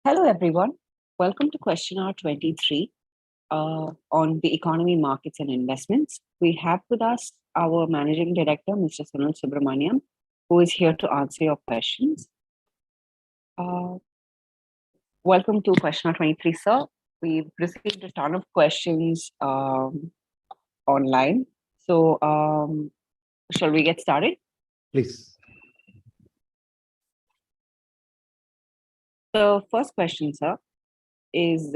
Hello, everyone. Welcome to question hour 23 on the economy, markets, and investments. We have with us our managing director, Mr. Sunil Subramaniam, who is here to answer your questions. Welcome to question hour 23, sir. We've received a ton of questions online. So, shall we get started? Please. The first question, sir, is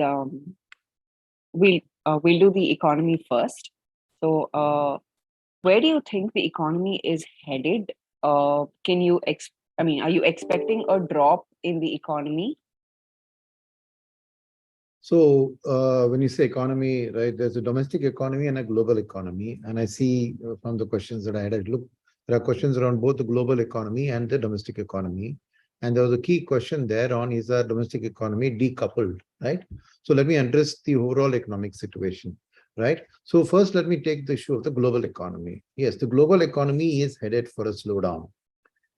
we'll do the economy first. So, where do you think the economy is headed? Are you expecting a drop in the economy? So when you say economy, right, there's a domestic economy and a global economy. And I see from the questions that I had, there are questions around both the global economy and the domestic economy. And there was a key question there on, is the domestic economy decoupled, right? So let me address the overall economic situation, right? So first, let me take the issue of the global economy. Yes, the global economy is headed for a slowdown.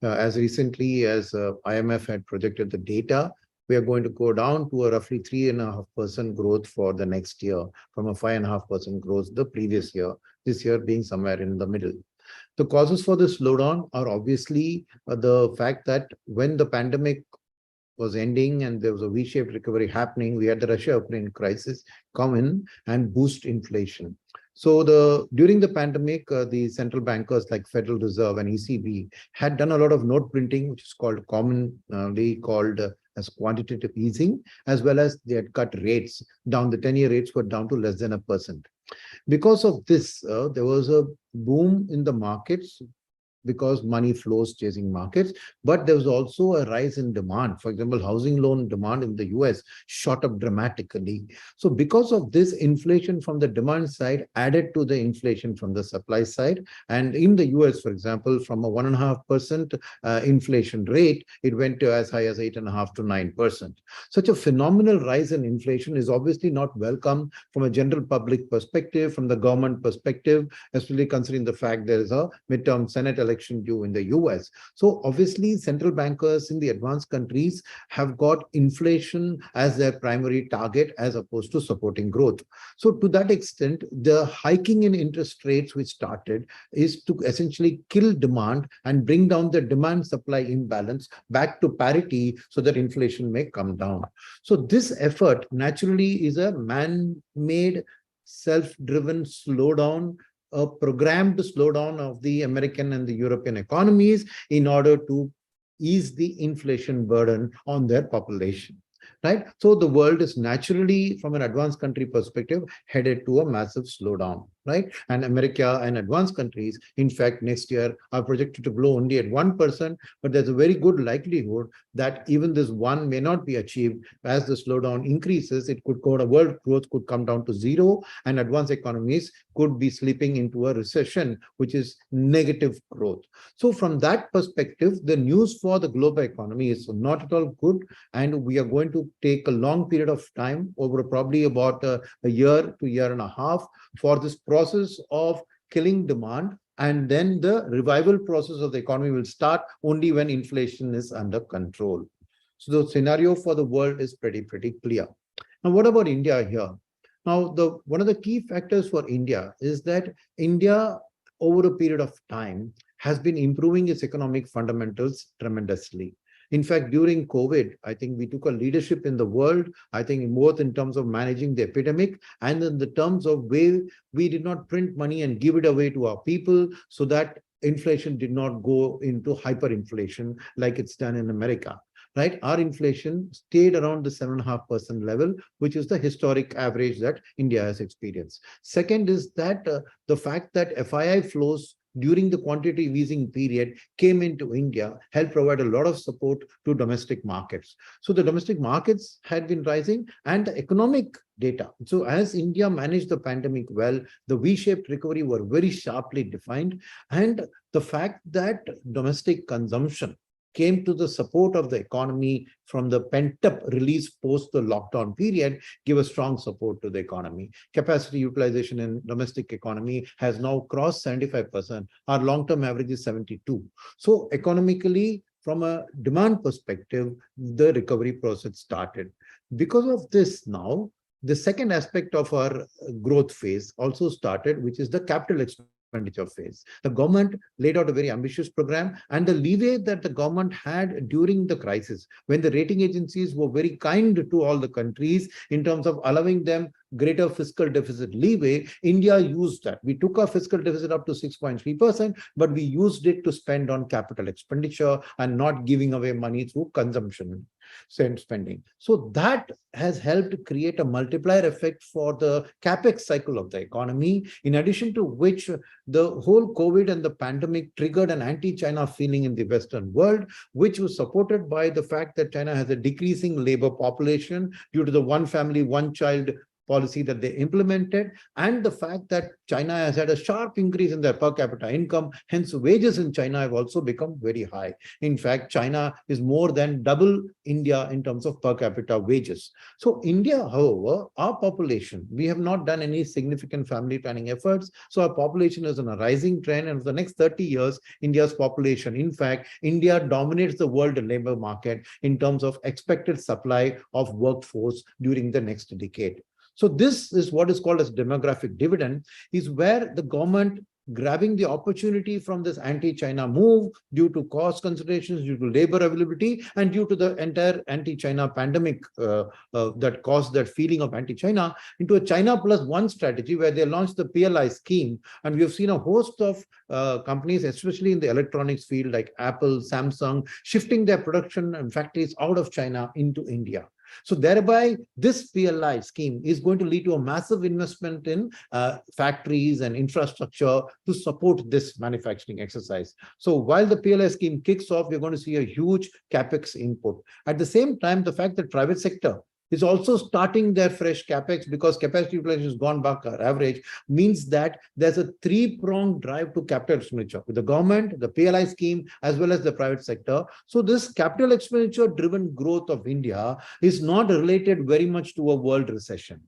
As recently as IMF had projected the data, we are going to go down to a roughly 3.5% growth for the next year from a 5.5% growth the previous year, this year being somewhere in the middle. The causes for this slowdown are obviously the fact that when the pandemic was ending and there was a V-shaped recovery happening, we had the Russia-Ukraine crisis come in and boost inflation. So during the pandemic, the central bankers like Federal Reserve and ECB had done a lot of note printing, which is commonly called as quantitative easing, as well as they had cut rates down. The 10-year rates were down to less than 1%. Because of this, there was a boom in the markets because money flows chasing markets, but there was also a rise in demand. For example, housing loan demand in the US shot up dramatically. So because of this, inflation from the demand side added to the inflation from the supply side. And in the US, for example, from a 1.5% inflation rate, it went to as high as 8.5% to 9%. Such a phenomenal rise in inflation is obviously not welcome from a general public perspective, from the government perspective, especially considering the fact there is a midterm Senate election due in the US. So obviously central bankers in the advanced countries have got inflation as their primary target as opposed to supporting growth. So to that extent, the hiking in interest rates which started is to essentially kill demand and bring down the demand supply imbalance back to parity so that inflation may come down. So this effort naturally is a man-made, self-driven slowdown, a programmed slowdown of the American and the European economies in order to ease the inflation burden on their population. Right? So the world is naturally, from an advanced country perspective, headed to a massive slowdown. Right? And America and advanced countries, in fact, next year are projected to grow only at 1%, but there's a very good likelihood that even this one may not be achieved. As the slowdown increases, it could go, the world growth could come down to zero, and advanced economies could be slipping into a recession, which is negative growth. So from that perspective, the news for the global economy is not at all good, and we are going to take a long period of time, over probably about a year to year and a half, for this process of killing demand, and then the revival process of the economy will start only when inflation is under control. So the scenario for the world is pretty clear. Now, what about India here? Now, one of the key factors for India is that India, over a period of time, has been improving its economic fundamentals tremendously. In fact, during COVID, I think we took a leadership in the world, I think both in terms of managing the epidemic and in the terms of way we did not print money and give it away to our people so that inflation did not go into hyperinflation like it's done in America. Right? Our inflation stayed around the 7.5% level, which is the historic average that India has experienced. Second is that the fact that FII flows during the quantitative easing period came into India, helped provide a lot of support to domestic markets. So the domestic markets had been rising, and the economic data. So as India managed the pandemic well, the V-shaped recovery were very sharply defined, and the fact that domestic consumption came to the support of the economy from the pent-up release post the lockdown period, give a strong support to the economy. Capacity utilization in domestic economy has now crossed 75%. Our long-term average is 72%. So economically, from a demand perspective, the recovery process started. Because of this now, the second aspect of our growth phase also started, which is the capital expenditure phase. The government laid out a very ambitious program, and the leeway that the government had during the crisis, when the rating agencies were very kind to all the countries in terms of allowing them greater fiscal deficit leeway, India used that. We took our fiscal deficit up to 6.3%, but we used it to spend on capital expenditure and not giving away money through consumption spending. So that has helped create a multiplier effect for the capex cycle of the economy, in addition to which the whole COVID and the pandemic triggered an anti-China feeling in the Western world, which was supported by the fact that China has a decreasing labor population due to the one family, one child policy that they implemented, and the fact that China has had a sharp increase in their per capita income. Hence, wages in China have also become very high. In fact, China is more than double India in terms of per capita wages. So India, however, our population, we have not done any significant family planning efforts. So our population is on a rising trend. And for the next 30 years, India's population, in fact, India dominates the world labor market in terms of expected supply of workforce during the next decade. So this is what is called as demographic dividend, is where the government grabbing the opportunity from this anti-China move due to cost considerations, due to labor availability, and due to the entire anti-China pandemic that caused that feeling of anti-China, into a China plus one strategy where they launched the PLI scheme. And we have seen a host of companies, especially in the electronics field like Apple, Samsung, shifting their production and factories out of China into India. So thereby, this PLI scheme is going to lead to a massive investment in factories and infrastructure to support this manufacturing exercise. So while the PLI scheme kicks off, we're going to see a huge capex input. At the same time, the fact that private sector is also starting their fresh capex, because capacity utilization has gone back average, means that there's a three-pronged drive to capital expenditure with the government, the PLI scheme, as well as the private sector. So this capital expenditure driven growth of India is not related very much to a world recession.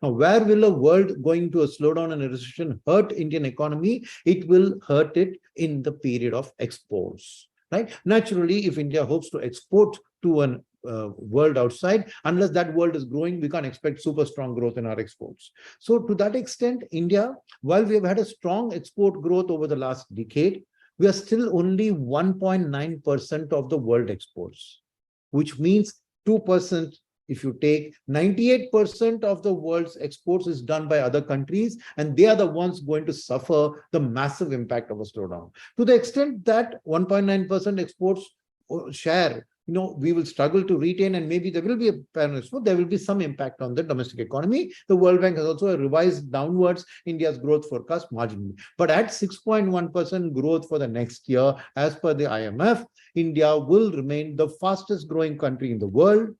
Now, where will a world going to a slowdown and a recession hurt Indian economy? It will hurt it in the period of exports. Right? Naturally, if India hopes to export to an world outside, unless that world is growing, we can't expect super strong growth in our exports. So to that extent, India, while we have had a strong export growth over the last decade, we are still only 1.9% of the world exports, which means 2%. If you take 98% of the world's exports is done by other countries, and they are the ones going to suffer the massive impact of a slowdown. To the extent that 1.9% exports share, we will struggle to retain, and maybe there will be there will be some impact on the domestic economy. The World Bank has also revised downwards India's growth forecast marginally. But at 6.1% growth for the next year, as per the IMF, India will remain the fastest growing country in the world.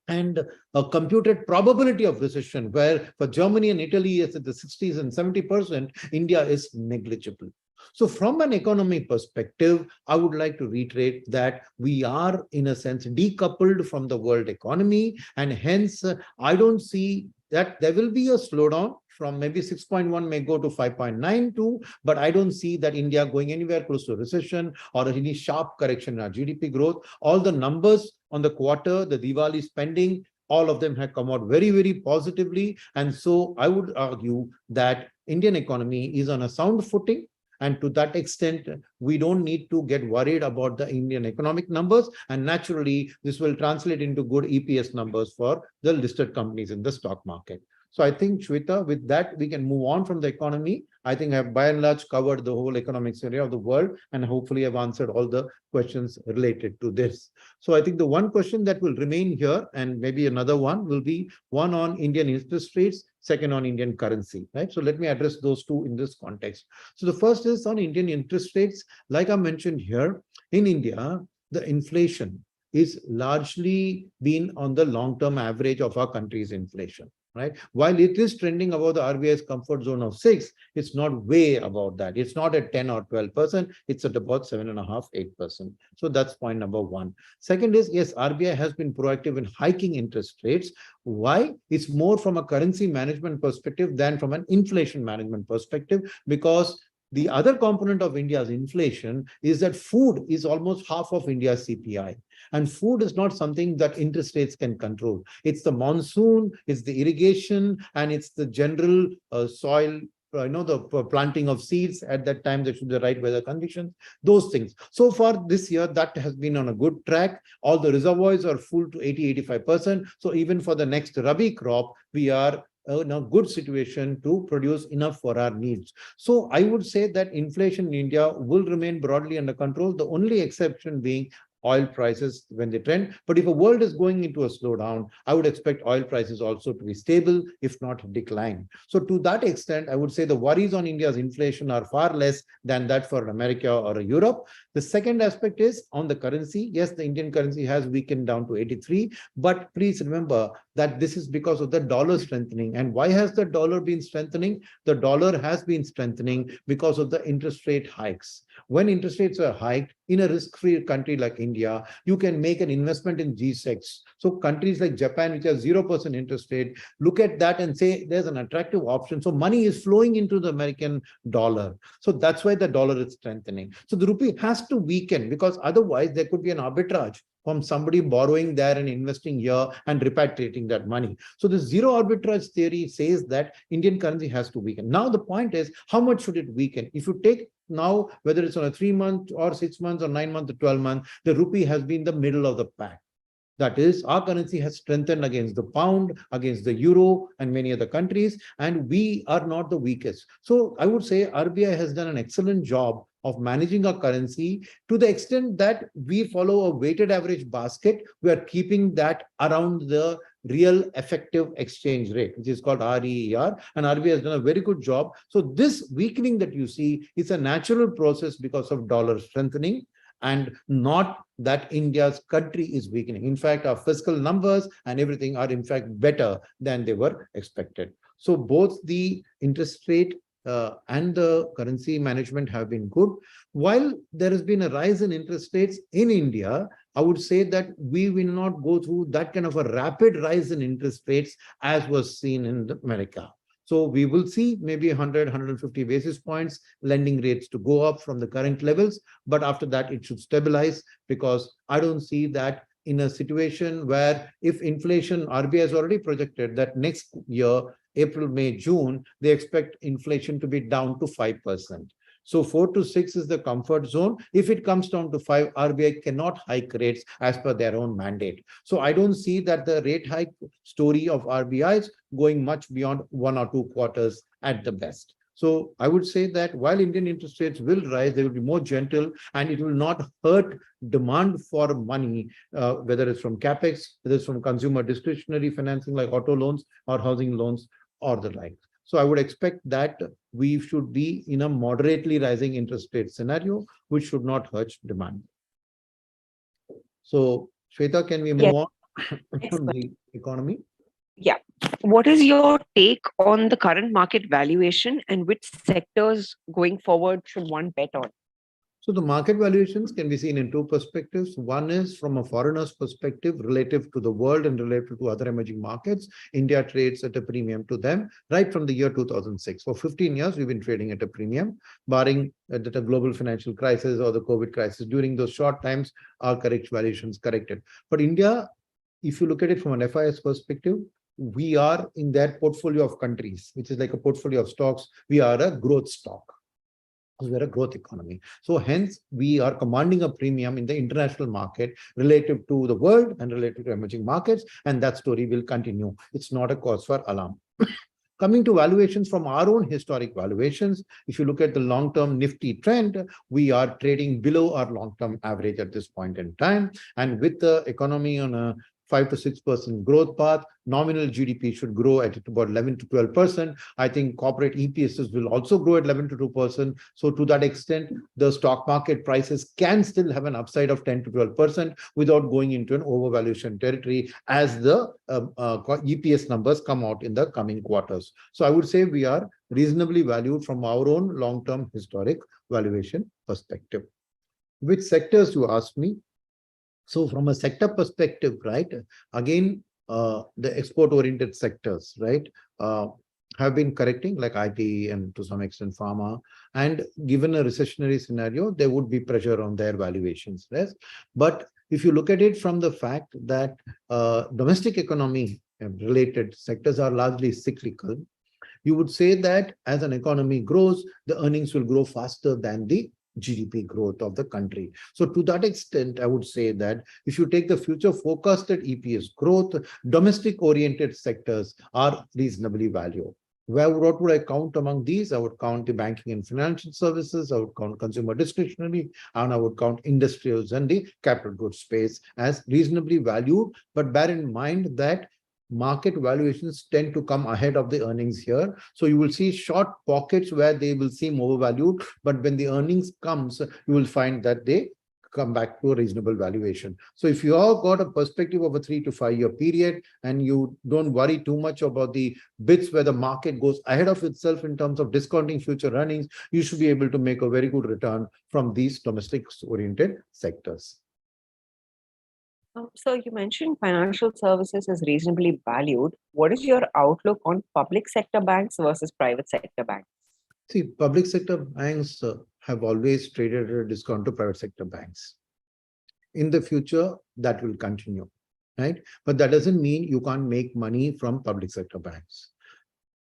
And a computed probability of recession, where for Germany and Italy is at the 60s and 70%, India is negligible. So from an economic perspective, I would like to reiterate that we are, in a sense, decoupled from the world economy. And hence, I don't see that there will be a slowdown from maybe 6.1 may go to 5.92, but I don't see that India going anywhere close to a recession or any sharp correction in our GDP growth. All the numbers on the quarter, the Diwali spending, all of them have come out very, very positively. And so I would argue that Indian economy is on a sound footing. And to that extent, we don't need to get worried about the Indian economic numbers. And naturally, this will translate into good EPS numbers for the listed companies in the stock market. So I think, Shweta, with that, we can move on from the economy. I think I've by and large covered the whole economics area of the world, and hopefully I've answered all the questions related to this. So I think the one question that will remain here, and maybe another one, will be one on Indian interest rates, second on Indian currency, right? So let me address those two in this context. So the first is on Indian interest rates. Like I mentioned here, in India, the inflation is largely been on the long-term average of our country's inflation. Right? While it is trending above the RBI's comfort zone of 6, it's not way above that. It's not at 10 or 12%. It's at about 7.5%, 8%. So that's point number one. Second is, yes, RBI has been proactive in hiking interest rates. Why? It's more from a currency management perspective than from an inflation management perspective, because The other component of India's inflation is that food is almost half of India's CPI. And food is not something that interest rates can control. It's the monsoon, it's the irrigation, and it's the general soil, the planting of seeds at that time. There should be the right weather conditions, those things. So far this year, that has been on a good track. All the reservoirs are full to 80-85%. So even for the next Rabi crop, we are in a good situation to produce enough for our needs. So I would say that inflation in India will remain broadly under control, the only exception being oil prices when they trend. But if a world is going into a slowdown, I would expect oil prices also to be stable, if not decline. So to that extent, I would say the worries on India's inflation are far less than that for America or Europe. The second aspect is on the currency. Yes, the Indian currency has weakened down to 83, but please remember that this is because of the dollar strengthening. And why has the dollar been strengthening? The dollar has been strengthening because of the interest rate hikes. When interest rates are hiked in a risk-free country like India, you can make an investment in G-Secs. So countries like Japan, which has 0% interest rate, look at that and say there's an attractive option. So money is flowing into the American dollar. So that's why the dollar is strengthening. So the rupee has to weaken, because otherwise there could be an arbitrage from somebody borrowing there and investing here and repatriating that money. So the zero arbitrage theory says that Indian currency has to weaken. Now the point is, how much should it weaken? If you take now, whether it's on a 3 month or 6 months or 9 months or 12 months, the rupee has been the middle of the pack. That is, our currency has strengthened against the pound, against the euro, and many other countries, and we are not the weakest. So I would say RBI has done an excellent job of managing our currency to the extent that we follow a weighted average basket. We are keeping that around the real effective exchange rate, which is called REER, and RBI has done a very good job. So this weakening that you see is a natural process because of dollar strengthening, and not that India's country is weakening. In fact, our fiscal numbers and everything are in fact better than they were expected. So both the interest rate and the currency management have been good. While there has been a rise in interest rates in India, I would say that we will not go through that kind of a rapid rise in interest rates as was seen in America. So we will see maybe 100, 150 basis points lending rates to go up from the current levels. But after that, it should stabilize, because I don't see that in a situation where, if inflation, RBI has already projected that next year, April, May, June, they expect inflation to be down to 5%. So 4 to 6 is the comfort zone. If it comes down to 5, RBI cannot hike rates as per their own mandate. So I don't see that the rate hike story of RBI is going much beyond 1 or 2 quarters at the best. So I would say that while Indian interest rates will rise, they will be more gentle, and it will not hurt demand for money, whether it's from capex, whether it's from consumer discretionary financing like auto loans or housing loans or the like. So I would expect that we should be in a moderately rising interest rate scenario, which should not hurt demand. So, Shweta, can we move on from the economy? Yeah. What is your take on the current market valuation, and which sectors going forward should one bet on? So the market valuations can be seen in two perspectives. One is from a foreigner's perspective relative to the world and relative to other emerging markets. India trades at a premium to them right from the year 2006. For 15 years, we've been trading at a premium, barring that a global financial crisis or the COVID crisis. During those short times, our correct valuations corrected. But India, if you look at it from an FIS perspective, we are in that portfolio of countries, which is like a portfolio of stocks. We are a growth stock. We're a growth economy. So hence, we are commanding a premium in the international market relative to the world and relative to emerging markets, and that story will continue. It's not a cause for alarm. Coming to valuations from our own historic valuations, if you look at the long-term Nifty trend, we are trading below our long-term average at this point in time. And with the economy on a 5 to 6% growth path, nominal GDP should grow at about 11 to 12%. I think corporate EPSs will also grow at 11 to 2%. So to that extent, the stock market prices can still have an upside of 10 to 12% without going into an overvaluation territory as the EPS numbers come out in the coming quarters. So I would say we are reasonably valued from our own long-term historic valuation perspective. Which sectors, you asked me? So from a sector perspective, right, again, the export-oriented sectors, right, have been correcting, like IT and to some extent pharma. And given a recessionary scenario, there would be pressure on their valuations. Yes, but if you look at it from the fact that domestic economy related sectors are largely cyclical, you would say that as an economy grows, the earnings will grow faster than the GDP growth of the country. So to that extent, I would say that if you take the future forecasted EPS growth, domestic oriented sectors are reasonably valued. What would I count among these? I would count the banking and financial services, I would count consumer discretionary, and I would count industrials and the capital goods space as reasonably valued. But bear in mind that market valuations tend to come ahead of the earnings here. So you will see short pockets where they will seem overvalued, but when the earnings comes, you will find that they come back to a reasonable valuation. So if you all got a perspective of a 3 to 5 year period and you don't worry too much about the bits where the market goes ahead of itself in terms of discounting future earnings, you should be able to make a very good return from these domestic oriented sectors. So you mentioned financial services is reasonably valued. What is your outlook on public sector banks versus private sector banks? See, public sector banks have always traded at a discount to private sector banks. In the future, that will continue, right? But that doesn't mean you can't make money from public sector banks.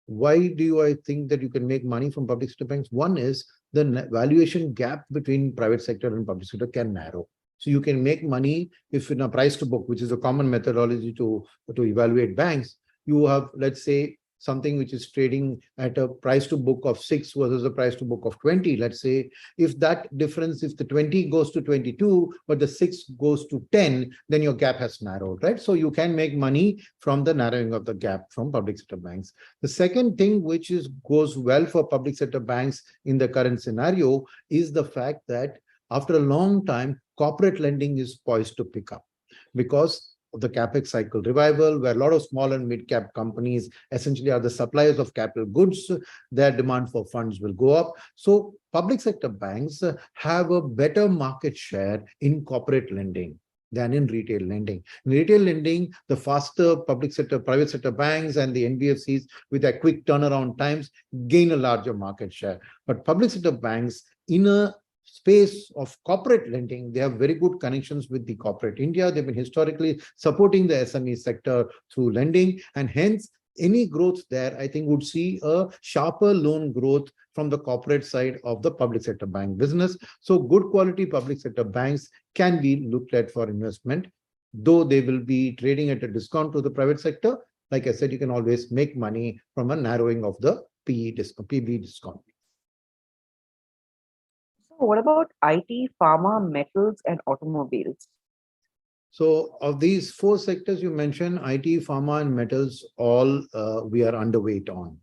Why do I think that you can make money from public sector banks? One is the valuation gap between private sector and public sector can narrow. So you can make money if in a price to book, which is a common methodology to evaluate banks, you have, let's say, something which is trading at a price to book of 6 versus a price to book of 20. Let's say if that difference, if the 20 goes to 22, but the 6 goes to 10, then your gap has narrowed, right? So you can make money from the narrowing of the gap from public sector banks. The second thing which goes well for public sector banks in the current scenario is the fact that after a long time, corporate lending is poised to pick up because of the capex cycle revival, where a lot of small and mid-cap companies essentially are the suppliers of capital goods. Their demand for funds will go up. So public sector banks have a better market share in corporate lending than in retail lending. In retail lending, the faster public sector, private sector banks and the NBFCs with their quick turnaround times gain a larger market share. But public sector banks in a space of corporate lending, they have very good connections with the corporate India. They've been historically supporting the SME sector through lending, and hence any growth there, I think, would see a sharper loan growth from the corporate side of the public sector bank business. So good quality public sector banks can be looked at for investment, though they will be trading at a discount to the private sector. Like I said, you can always make money from a narrowing of the PE discount, PB discount. So what about IT, pharma, metals, and automobiles? So of these 4 sectors you mentioned, IT, pharma, and metals, all we are underweight on.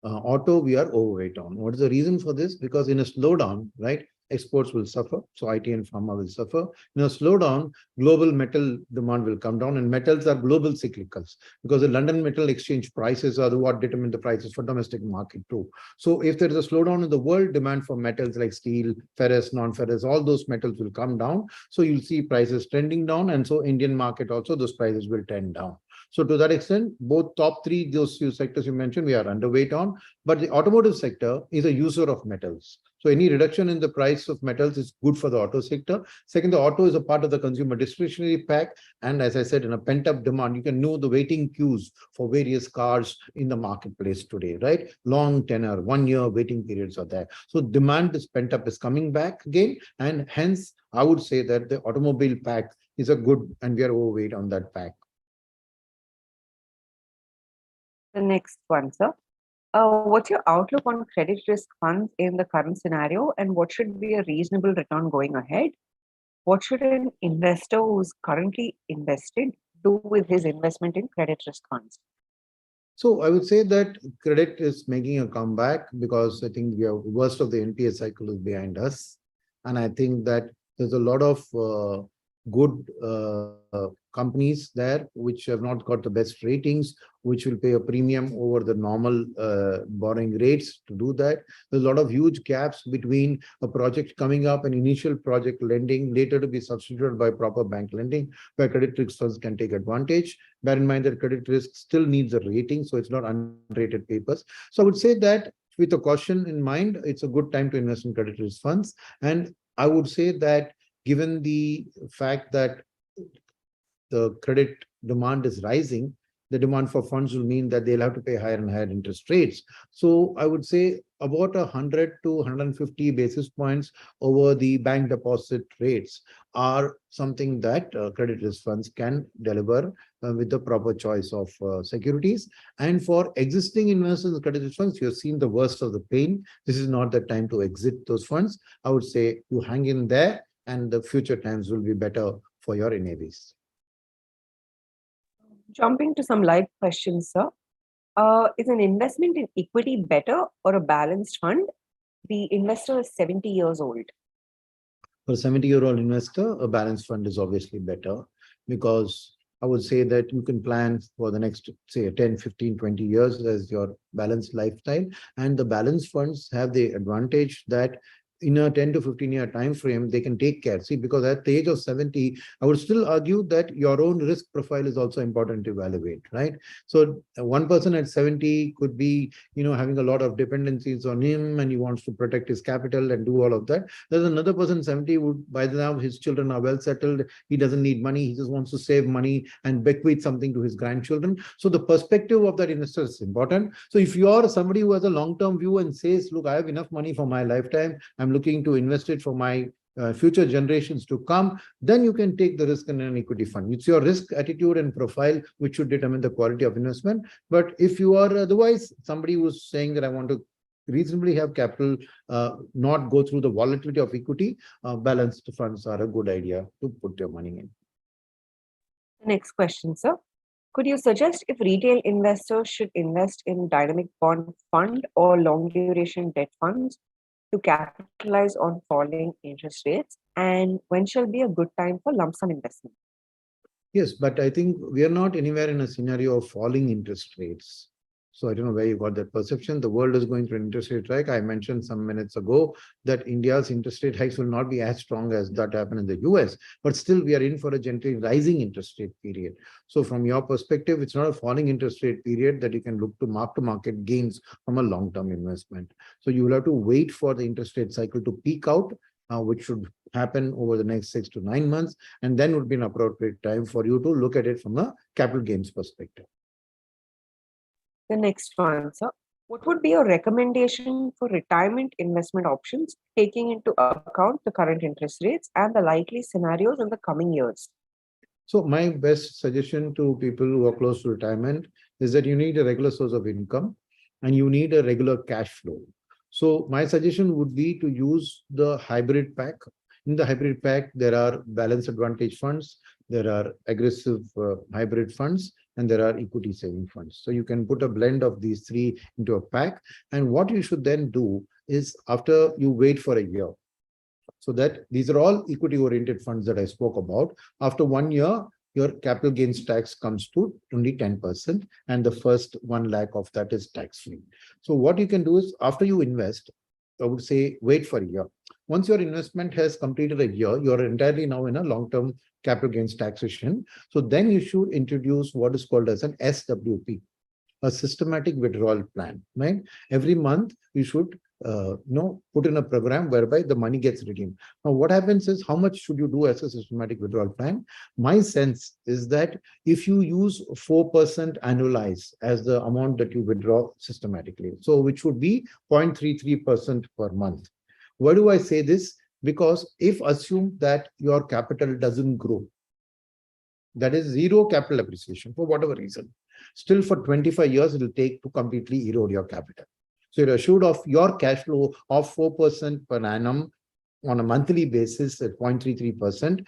Auto, we are overweight on. What is the reason for this? Because in a slowdown, right, exports will suffer. So IT and pharma will suffer. In a slowdown, global metal demand will come down, and metals are global cyclicals because the London Metal Exchange prices are what determine the prices for domestic market too. So if there is a slowdown in the world, demand for metals like steel, ferrous, non-ferrous, all those metals will come down. So you'll see prices trending down. And so Indian market also, those prices will trend down. So to that extent, both top 3, those few sectors you mentioned, we are underweight on. But the automotive sector is a user of metals. So any reduction in the price of metals is good for the auto sector. Second, the auto is a part of the consumer discretionary pack. And as I said, in a pent-up demand, you can know the waiting queues for various cars in the marketplace today, right? Long tenor, 1 year waiting periods are there. So demand is pent up, is coming back again. And hence, I would say that the automobile pack is a good, and we are overweight on that pack. The next one, sir. What's your outlook on credit risk funds in the current scenario, and what should be a reasonable return going ahead? What should an investor who's currently invested do with his investment in credit risk funds? So I would say that credit is making a comeback because I think we have worst of the NPA cycle is behind us. And I think that there's a lot of good companies there which have not got the best ratings, which will pay a premium over the normal borrowing rates to do that. There's a lot of huge gaps between a project coming up and initial project lending, later to be substituted by proper bank lending, where credit risk funds can take advantage. Bear in mind that credit risk still needs a rating, so it's not unrated papers. So I would say that with a caution in mind, it's a good time to invest in credit risk funds. And I would say that given the fact that the credit demand is rising, the demand for funds will mean that they'll have to pay higher and higher interest rates. So I would say about 100 to 150 basis points over the bank deposit rates are something that credit risk funds can deliver with the proper choice of securities. And for existing investors in credit risk funds, you have seen the worst of the pain. This is not the time to exit those funds. I would say you hang in there and the future times will be better for your NAVs. Jumping to some live questions, sir. Is an investment in equity better or a balanced fund? The investor is 70 years old. For a 70-year-old investor, a balanced fund is obviously better because I would say that you can plan for the next, say, 10, 15, 20 years as your balanced lifestyle. And the balanced funds have the advantage that in a 10 to 15-year time frame, they can take care. See, because at the age of 70, I would still argue that your own risk profile is also important to evaluate, right? So one person at 70 could be, having a lot of dependencies on him and he wants to protect his capital and do all of that. There's another person 70 would, by now his children are well settled. He doesn't need money. He just wants to save money and bequeath something to his grandchildren. So the perspective of that investor is important. So if you are somebody who has a long-term view and says, look, I have enough money for my lifetime, I'm looking to invest it for my future generations to come, then you can take the risk in an equity fund. It's your risk attitude and profile which should determine the quality of investment. But if you are otherwise somebody who's saying that I want to reasonably have capital, not go through the volatility of equity, balanced funds are a good idea to put your money in. Next question, sir. Could you suggest if retail investors should invest in dynamic bond fund or long duration debt funds to capitalize on falling interest rates? And when shall be a good time for lump sum investment? Yes, but I think we are not anywhere in a scenario of falling interest rates. So I don't know where you got that perception. The world is going through an interest rate hike. I mentioned some minutes ago that India's interest rate hikes will not be as strong as that happened in the US, but still we are in for a gently rising interest rate period. So from your perspective, it's not a falling interest rate period that you can look to market gains from a long-term investment. So you will have to wait for the interest rate cycle to peak out, which should happen over the next 6 to 9 months, and then would be an appropriate time for you to look at it from a capital gains perspective. The next one, sir. What would be your recommendation for retirement investment options, taking into account the current interest rates and the likely scenarios in the coming years? So my best suggestion to people who are close to retirement is that you need a regular source of income and you need a regular cash flow. So my suggestion would be to use the hybrid pack. In the hybrid pack, there are balance advantage funds, there are aggressive hybrid funds, and there are equity saving funds. So you can put a blend of these three into a pack. And what you should then do is after you wait for a year, so that these are all equity oriented funds that I spoke about. After 1 year, your capital gains tax comes to only 10%, and the first 1 lakh of that is tax free. So what you can do is after you invest, I would say wait for a year. Once your investment has completed a year, you're entirely now in a long-term capital gains taxation. So then you should introduce what is called as an SWP, a systematic withdrawal plan, right? Every month you should put in a program whereby the money gets redeemed. Now, what happens is how much should you do as a systematic withdrawal plan? My sense is that if you use 4% annualized as the amount that you withdraw systematically, so which would be 0.33% per month. Why do I say this? Because if assume that your capital doesn't grow, that is zero capital appreciation for whatever reason, still for 25 years, it will take to completely erode your capital. So you're assured of your cash flow of 4% per annum on a monthly basis at 0.33%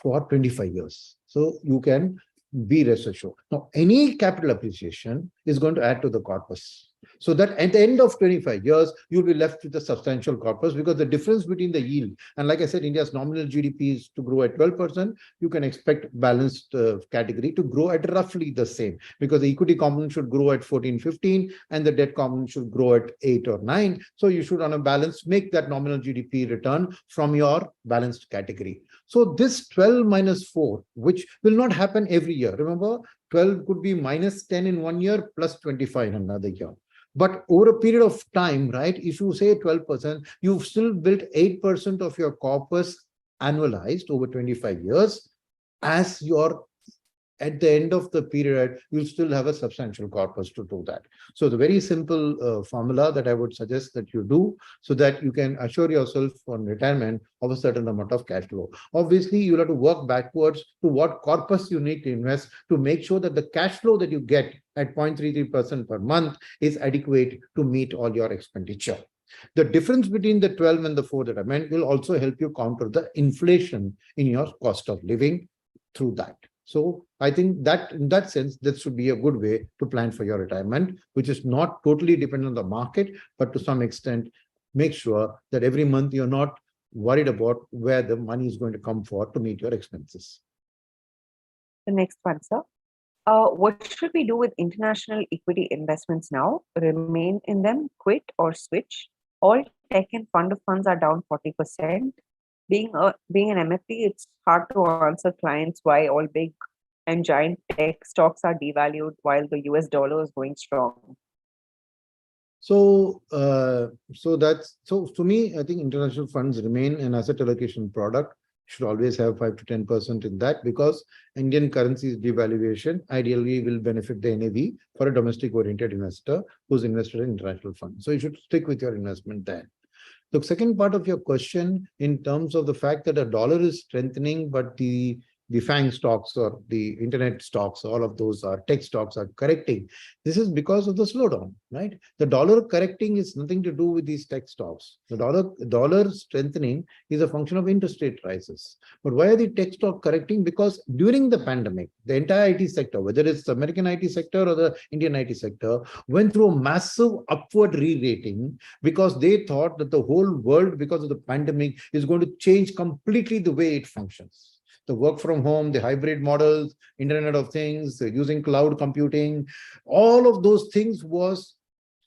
for 25 years. So you can be rest assured. Now, any capital appreciation is going to add to the corpus. So that at the end of 25 years, you'll be left with a substantial corpus, because the difference between the yield, and like I said, India's nominal GDP is to grow at 12%, you can expect balanced category to grow at roughly the same, because the equity component should grow at 14, 15, and the debt component should grow at 8 or 9. So you should, on a balance, make that nominal GDP return from your balanced category. So this 12 minus 4, which will not happen every year. Remember, 12 could be minus 10 in 1 year, plus 25 in another year. But over a period of time, right, if you say 12%, you've still built 8% of your corpus annualized over 25 years as your at the end of the period, you'll still have a substantial corpus to do that. So the very simple formula that I would suggest that you do, so that you can assure yourself on retirement of a certain amount of cash flow. Obviously, you'll have to work backwards to what corpus you need to invest to make sure that the cash flow that you get at 0.33% per month is adequate to meet all your expenditure. The difference between the 12 and the 4 that I meant will also help you counter the inflation in your cost of living through that. So I think that in that sense, this should be a good way to plan for your retirement, which is not totally dependent on the market, but to some extent, make sure that every month you're not worried about where the money is going to come for to meet your expenses. The next one, sir. What should we do with international equity investments now? Remain in them, quit, or switch? All tech and fund of funds are down 40%. Being an MFD, it's hard to answer clients why all big and giant tech stocks are devalued while the US dollar is going strong. So, so to me, I think international funds remain an asset allocation product. Should always have 5 to 10% in that, because Indian currency's devaluation ideally will benefit the NAV for a domestic oriented investor who's invested in international funds. So you should stick with your investment there. The second part of your question, in terms of the fact that the dollar is strengthening, but the FANG stocks or the internet stocks, all of those are tech stocks are correcting. This is because of the slowdown, right? The dollar correcting is nothing to do with these tech stocks. The dollar strengthening is a function of interest rate rises. But why are the tech stock correcting? Because during the pandemic, the entire IT sector, whether it's the American IT sector or the Indian IT sector, went through a massive upward re-rating, because they thought that the whole world, because of the pandemic, is going to change completely the way it functions. The work from home, the hybrid models, Internet of Things, using cloud computing, all of those things was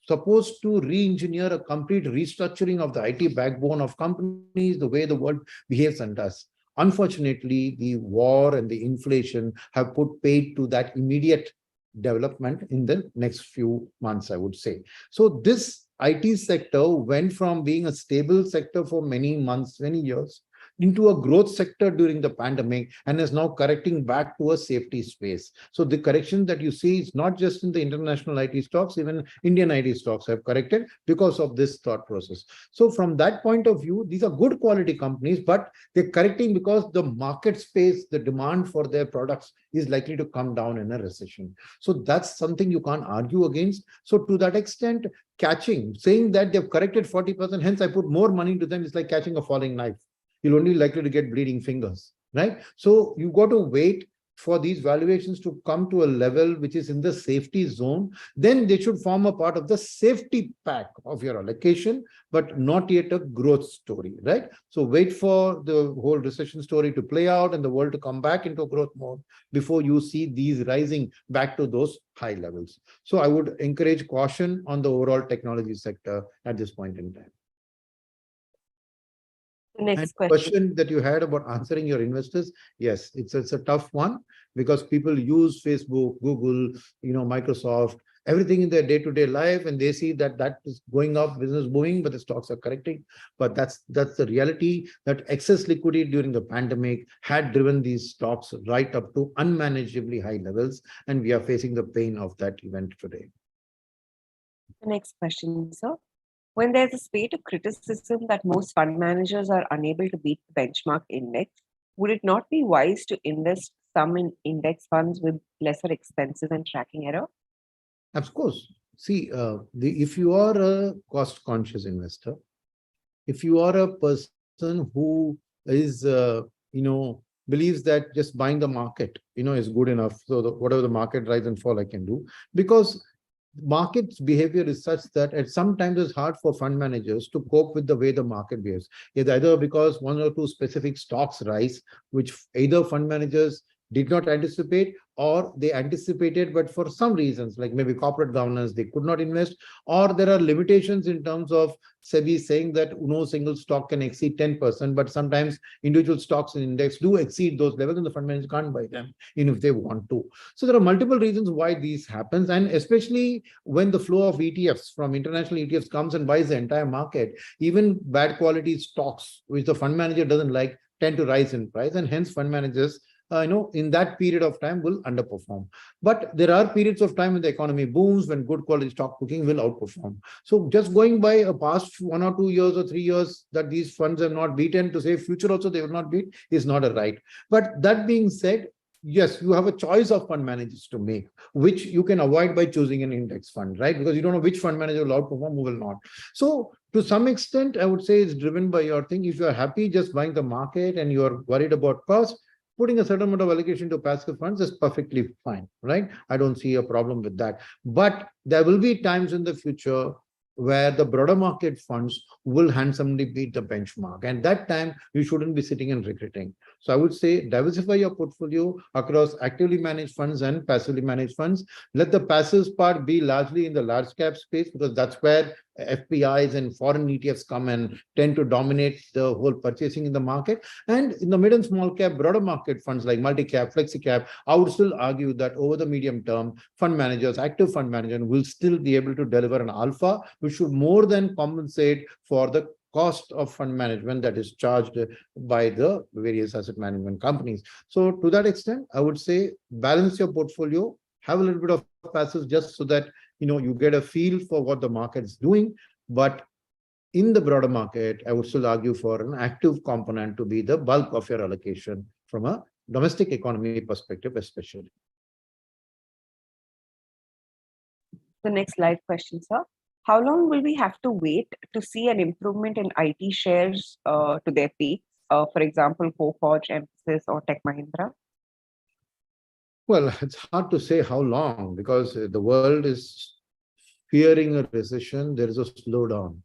supposed to re-engineer a complete restructuring of the IT backbone of companies, the way the world behaves and does. Unfortunately, the war and the inflation have put paid to that immediate development in the next few months, I would say. So this IT sector went from being a stable sector for many months, many years, into a growth sector during the pandemic, and is now correcting back to a safety space. So the correction that you see is not just in the international IT stocks, even Indian IT stocks have corrected because of this thought process. So from that point of view, these are good quality companies, but they're correcting because the market space, the demand for their products is likely to come down in a recession. So that's something you can't argue against. So to that extent, saying that they've corrected 40%, hence I put more money into them, is like catching a falling knife. You're only likely to get bleeding fingers, right? So you got to wait for these valuations to come to a level which is in the safety zone. Then they should form a part of the safety pack of your allocation, but not yet a growth story, right? So wait for the whole recession story to play out and the world to come back into growth mode before you see these rising back to those high levels. So I would encourage caution on the overall technology sector at this point in time. Next question that you had about answering your investors, yes, it's a tough one, because people use Facebook, Google, Microsoft, everything in their day-to-day life, and they see that is going up, business booming, but the stocks are correcting. But that's the reality, that excess liquidity during the pandemic had driven these stocks right up to unmanageably high levels, and we are facing the pain of that event today. The next question, sir. When there's a spate of criticism that most fund managers are unable to beat the benchmark index, would it not be wise to invest some in index funds with lesser expenses and tracking error? Of course. See, if you are a cost-conscious investor, if you are a person who is, believes that just buying the market, is good enough, so whatever the market rise and fall, I can do, because market's behavior is such that at some times it's hard for fund managers to cope with the way the market behaves. It's either because one or two specific stocks rise, which either fund managers did not anticipate, or they anticipated, but for some reasons, like maybe corporate governance, they could not invest, or there are limitations in terms of SEBI saying that no single stock can exceed 10%, but sometimes individual stocks in index do exceed those levels and the fund manager can't buy them, even if they want to. So there are multiple reasons why these happens, and especially when the flow of ETFs from international ETFs comes and buys the entire market, even bad quality stocks, which the fund manager doesn't like, tend to rise in price, and hence fund managers in that period of time will underperform. But there are periods of time when the economy booms, when good quality stock picking will outperform. So just going by a past 1 or 2 years or 3 years that these funds have not beaten to say future also they will not beat is not a right. But that being said, yes, you have a choice of fund managers to make, which you can avoid by choosing an index fund, right? Because you don't know which fund manager will outperform, who will not. So to some extent, I would say it's driven by your thing. If you're happy just buying the market and you're worried about cost, putting a certain amount of allocation to passive funds is perfectly fine, right? I don't see a problem with that. But there will be times in the future where the broader market funds will handsomely beat the benchmark. And that time you shouldn't be sitting and regretting. So I would say diversify your portfolio across actively managed funds and passively managed funds. Let the passive part be largely in the large cap space, because that's where FPIs and foreign ETFs come and tend to dominate the whole purchasing in the market. And in the mid and small cap, broader market funds like multi-cap, flexi-cap, I would still argue that over the medium term, fund managers, active fund managers will still be able to deliver an alpha, which should more than compensate for the cost of fund management that is charged by the various asset management companies. So to that extent, I would say balance your portfolio, have a little bit of passive just so that you get a feel for what the market is doing. But in the broader market, I would still argue for an active component to be the bulk of your allocation from a domestic economy perspective, especially. The next live question, sir. How long will we have to wait to see an improvement in IT shares to their peaks? For example, Coforge, Emphasis, or Tech Mahindra? Well, it's hard to say how long, because the world is fearing a recession. There is a slowdown,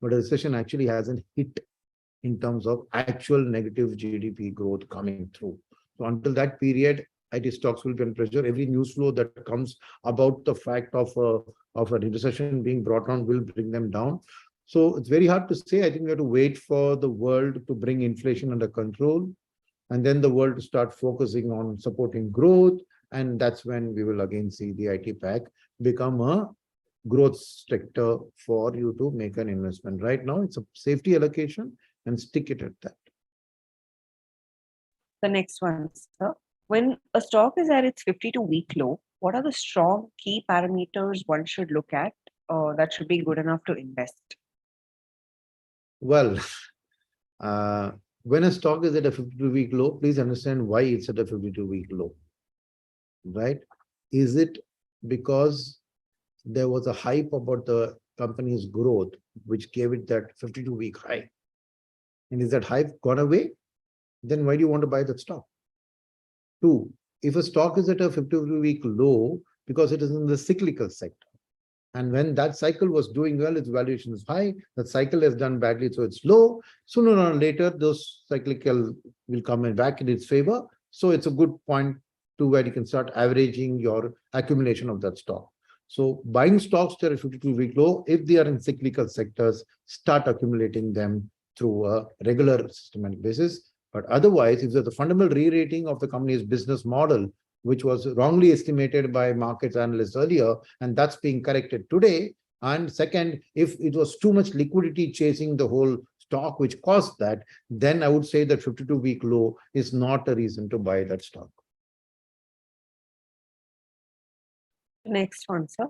but a recession actually hasn't hit in terms of actual negative GDP growth coming through. So until that period, IT stocks will be under pressure. Every news flow that comes about the fact of a recession being brought on will bring them down. So it's very hard to say. I think we have to wait for the world to bring inflation under control, and then the world to start focusing on supporting growth. And that's when we will again see the IT pack become a growth sector for you to make an investment. Right now, it's a safety allocation and stick it at that. The next one, sir. When a stock is at its 52-week low, what are the strong key parameters one should look at that should be good enough to invest? Well, when a stock is at a 52-week low, please understand why it's at a 52-week low, right? Is it because there was a hype about the company's growth, which gave it that 52-week high? And is that hype gone away? Then why do you want to buy that stock? Two, if a stock is at a 52-week low because it is in the cyclical sector, and when that cycle was doing well, its valuation is high, that cycle has done badly, so it's low. Sooner or later, those cyclical will come back in its favor. So it's a good point to where you can start averaging your accumulation of that stock. So buying stocks that are 52-week low, if they are in cyclical sectors, start accumulating them through a regular systematic basis. But otherwise, if there's a fundamental re-rating of the company's business model, which was wrongly estimated by markets analysts earlier, and that's being corrected today. And second, if it was too much liquidity chasing the whole stock, which caused that, then I would say that 52-week low is not a reason to buy that stock. Next one, sir.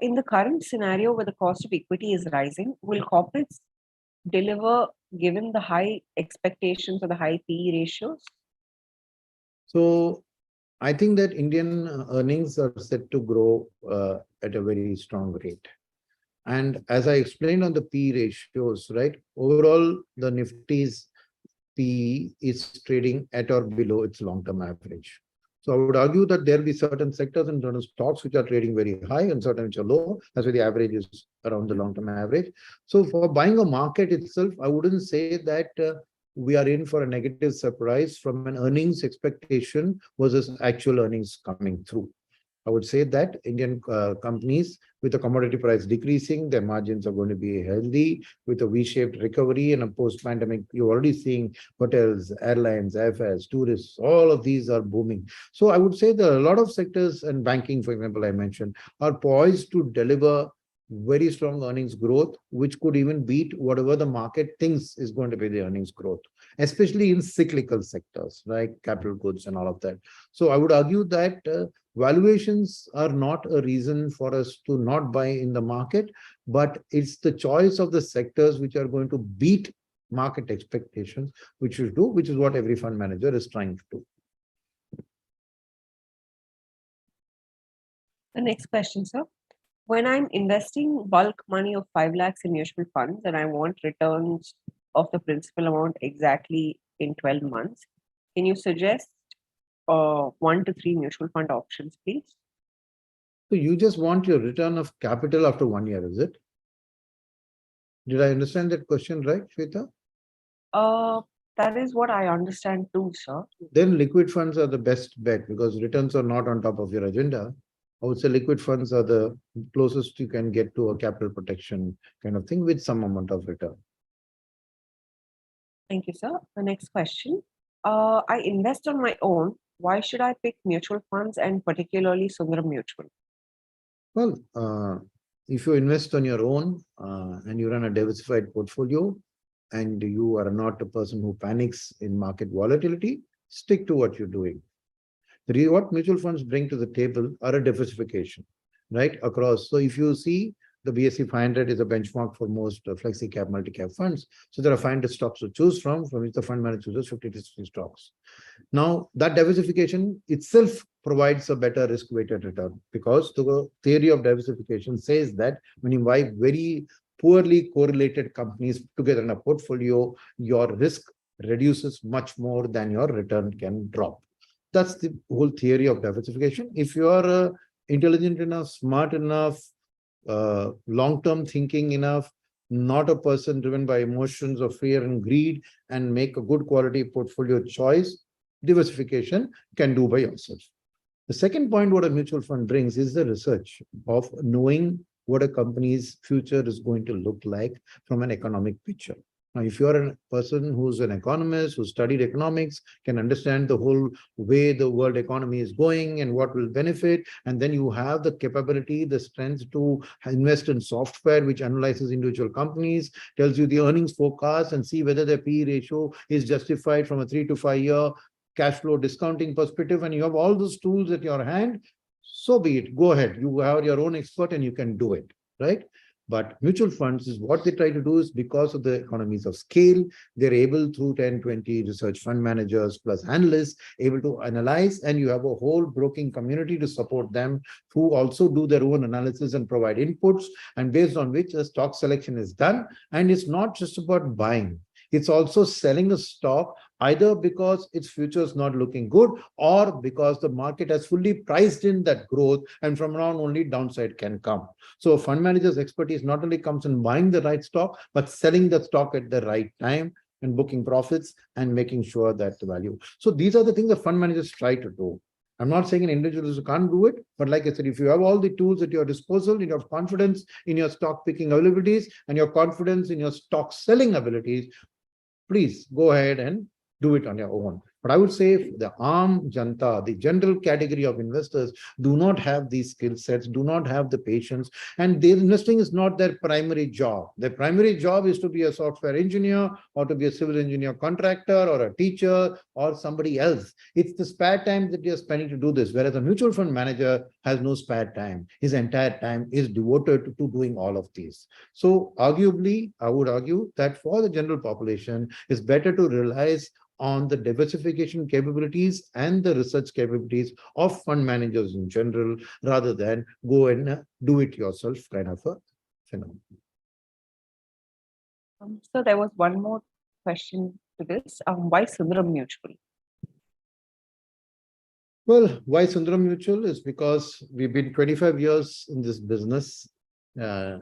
In the current scenario where the cost of equity is rising, will corporates deliver given the high expectations or the high PE ratios? So I think that Indian earnings are set to grow at a very strong rate. And as I explained on the P ratios, right, overall, the Nifty's P is trading at or below its long-term average. So I would argue that there will be certain sectors and certain stocks which are trading very high and certain which are low. That's why the average is around the long-term average. So for buying a market itself, I wouldn't say that we are in for a negative surprise from an earnings expectation versus actual earnings coming through. I would say that Indian companies with the commodity price decreasing, their margins are going to be healthy with a V-shaped recovery and a post-pandemic. You're already seeing hotels, airlines, airfares, tourists, all of these are booming. So I would say that a lot of sectors and banking, for example, I mentioned, are poised to deliver very strong earnings growth, which could even beat whatever the market thinks is going to be the earnings growth, especially in cyclical sectors like capital goods and all of that. So I would argue that valuations are not a reason for us to not buy in the market, but it's the choice of the sectors which are going to beat market expectations, which should do, which is what every fund manager is trying to do. The next question, sir. When I'm investing bulk money of 5 lakhs in mutual funds and I want returns of the principal amount exactly in 12 months, can you suggest 1 to 3 mutual fund options, please? So you just want your return of capital after 1 year, is it? Did I understand that question right, Shweta? Uh, that is what I understand too, sir. Then liquid funds are the best bet because returns are not on top of your agenda. I would say liquid funds are the closest you can get to a capital protection kind of thing with some amount of return. Thank you, sir. The next question. I invest on my own. Why should I pick mutual funds and particularly Sundaram Mutual? Well, if you invest on your own and you run a diversified portfolio and you are not a person who panics in market volatility, stick to what you're doing. What mutual funds bring to the table are a diversification, right? Across. So if you see the BSE 500 is a benchmark for most flexi cap, multi cap funds. So there are 500 stocks to choose from which the fund manager chooses 50 to 60 stocks. Now, that diversification itself provides a better risk-weighted return because the theory of diversification says that when you buy very poorly correlated companies together in a portfolio, your risk reduces much more than your return can drop. That's the whole theory of diversification. If you are intelligent enough, smart enough, long-term thinking enough, not a person driven by emotions of fear and greed, and make a good quality portfolio choice, diversification can do by yourself. The second point what a mutual fund brings is the research of knowing what a company's future is going to look like from an economic picture. Now, if you're a person who's an economist, who studied economics, can understand the whole way the world economy is going and what will benefit, and then you have the capability, the strength to invest in software which analyzes individual companies, tells you the earnings forecast, and see whether the P/E ratio is justified from a 3 to 5 year cash flow discounting perspective, and you have all those tools at your hand, so be it. Go ahead. You are your own expert and you can do it, right? But mutual funds is what they try to do is because of the economies of scale, they're able through 10, 20 research fund managers plus analysts able to analyze, and you have a whole broking community to support them who also do their own analysis and provide inputs, and based on which a stock selection is done. And it's not just about buying. It's also selling a stock either because its future is not looking good or because the market has fully priced in that growth and from now on only downside can come. So a fund manager's expertise not only comes in buying the right stock, but selling the stock at the right time and booking profits and making sure that the value. So these are the things the fund managers try to do. I'm not saying an individual can't do it, but like I said, if you have all the tools at your disposal, and you have confidence in your stock picking abilities and your confidence in your stock selling abilities, please go ahead and do it on your own. But I would say the Aam Janta, the general category of investors, do not have these skill sets, do not have the patience, and their investing is not their primary job. Their primary job is to be a software engineer or to be a civil engineer contractor or a teacher or somebody else. It's the spare time that you're spending to do this, whereas a mutual fund manager has no spare time. His entire time is devoted to doing all of these. So arguably, I would argue that for the general population, it's better to realize on the diversification capabilities and the research capabilities of fund managers in general, rather than go and do it yourself kind of a phenomenon. So there was one more question to this. Why Sundaram Mutual? Well, why Sundaram Mutual is because we've been 25 years in this business, uh,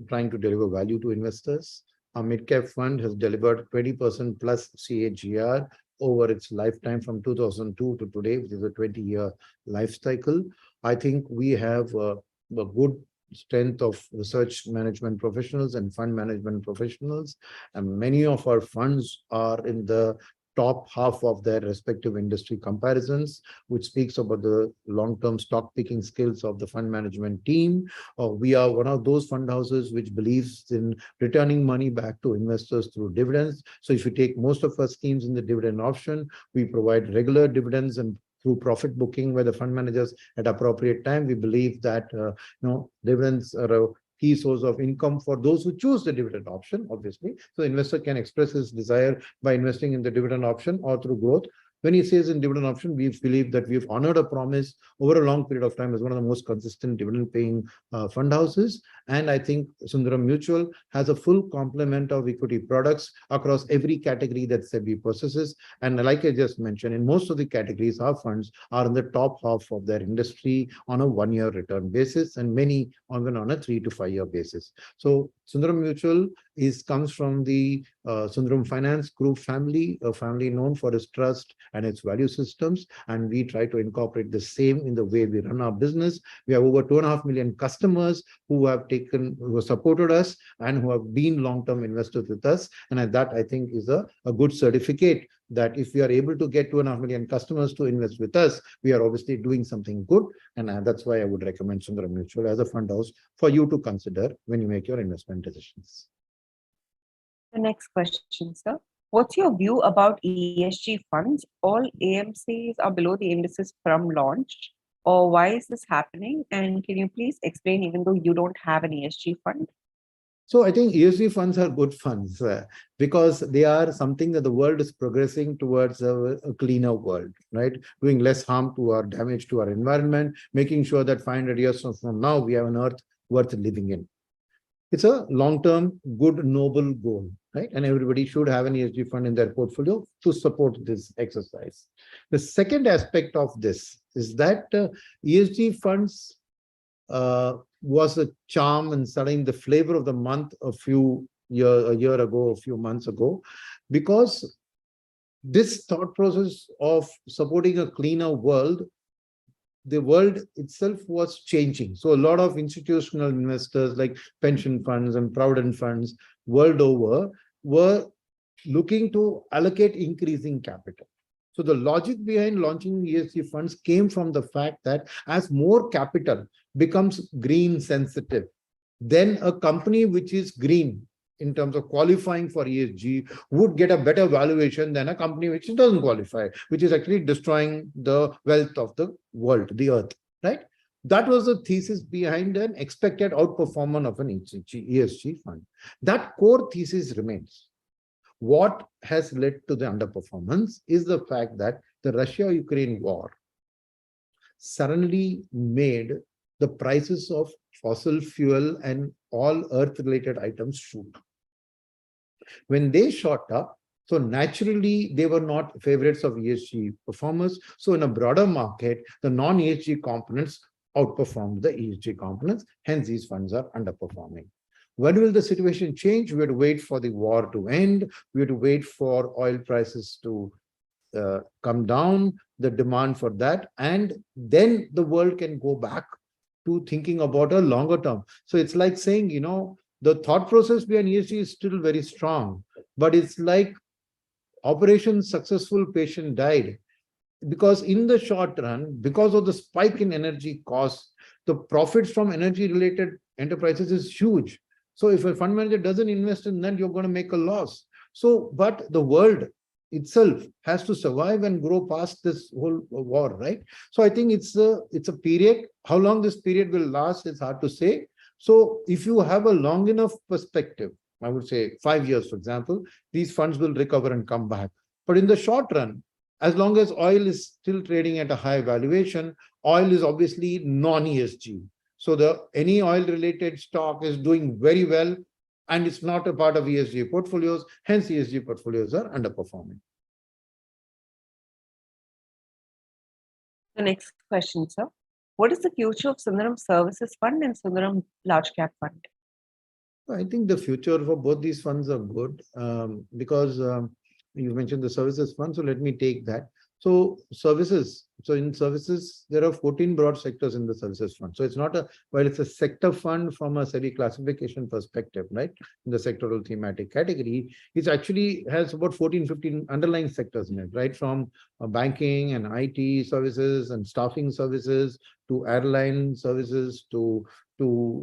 trying to deliver value to investors. Our mid-cap fund has delivered 20% plus CAGR over its lifetime from 2002 to today, which is a 20-year life cycle. I think we have a good strength of research management professionals and fund management professionals, and many of our funds are in the top half of their respective industry comparisons, which speaks about the long-term stock picking skills of the fund management team. We are one of those fund houses which believes in returning money back to investors through dividends. So if you take most of our schemes in the dividend option, we provide regular dividends and through profit booking where the fund managers at appropriate time. We believe that dividends are a key source of income for those who choose the dividend option, obviously. So the investor can express his desire by investing in the dividend option or through growth. When he says in dividend option, we believe that we've honored a promise over a long period of time as one of the most consistent dividend paying fund houses. And I think Sundaram Mutual has a full complement of equity products across every category that SEBI possesses. And like I just mentioned, in most of the categories, our funds are in the top half of their industry on a 1-year return basis, and many even on a 3 to 5 year basis. So Sundaram Mutual comes from the Sundaram Finance Group family, a family known for its trust and its value systems. And we try to incorporate the same in the way we run our business. We have over 2.5 million customers who have supported us and who have been long-term investors with us. And that I think is a good certificate that if we are able to get 2.5 million customers to invest with us, we are obviously doing something good. And that's why I would recommend Sundaram Mutual as a fund house for you to consider when you make your investment decisions. The next question, sir. What's your view about ESG funds? All AMCs are below the indices from launch. Or why is this happening? And can you please explain, even though you don't have an ESG fund? So I think ESG funds are good funds because they are something that the world is progressing towards a cleaner world, right? Doing less harm to our damage to our environment, making sure that 500 years from now, we have an earth worth living in. It's a long-term, good, noble goal, right? And everybody should have an ESG fund in their portfolio to support this exercise. The second aspect of this is that ESG funds was a charm and suddenly the flavor of the month a few months ago, because this thought process of supporting a cleaner world, the world itself was changing. So a lot of institutional investors like pension funds and provident funds world over were looking to allocate increasing capital. So the logic behind launching ESG funds came from the fact that as more capital becomes green sensitive, then a company which is green in terms of qualifying for ESG would get a better valuation than a company which doesn't qualify, which is actually destroying the wealth of the world, the earth, right? That was the thesis behind an expected outperformance of an ESG fund. That core thesis remains. What has led to the underperformance is the fact that the Russia-Ukraine war suddenly made the prices of fossil fuel and all earth-related items shoot. When they shot up, so naturally, they were not favorites of ESG performers. So in a broader market, the non-ESG components outperformed the ESG components. Hence, these funds are underperforming. When will the situation change? We have to wait for the war to end. We have to wait for oil prices to come down, the demand for that, and then the world can go back to thinking about a longer term. So it's like saying, the thought process behind ESG is still very strong, but it's like operation successful, patient died. Because in the short run, because of the spike in energy costs, the profits from energy related enterprises is huge. So if a fund manager doesn't invest in that, you're going to make a loss. So, but the world itself has to survive and grow past this whole war, right? So I think it's a period. How long this period will last is hard to say. So if you have a long enough perspective, I would say 5 years, for example, these funds will recover and come back. But in the short run, as long as oil is still trading at a high valuation, oil is obviously non-ESG. So any oil-related stock is doing very well, and it's not a part of ESG portfolios. Hence, ESG portfolios are underperforming. The next question, sir. What is the future of Sundaram Services Fund and Sundaram Large Cap Fund? I think the future for both these funds are good because you mentioned the services fund. So let me take that. So services. So in services, there are 14 broad sectors in the services fund. So it's not a, while it's a sector fund from a SEBI classification perspective, right? In the sectoral thematic category, it actually has about 14, 15 underlying sectors in it, right? From banking and IT services and staffing services to airline services to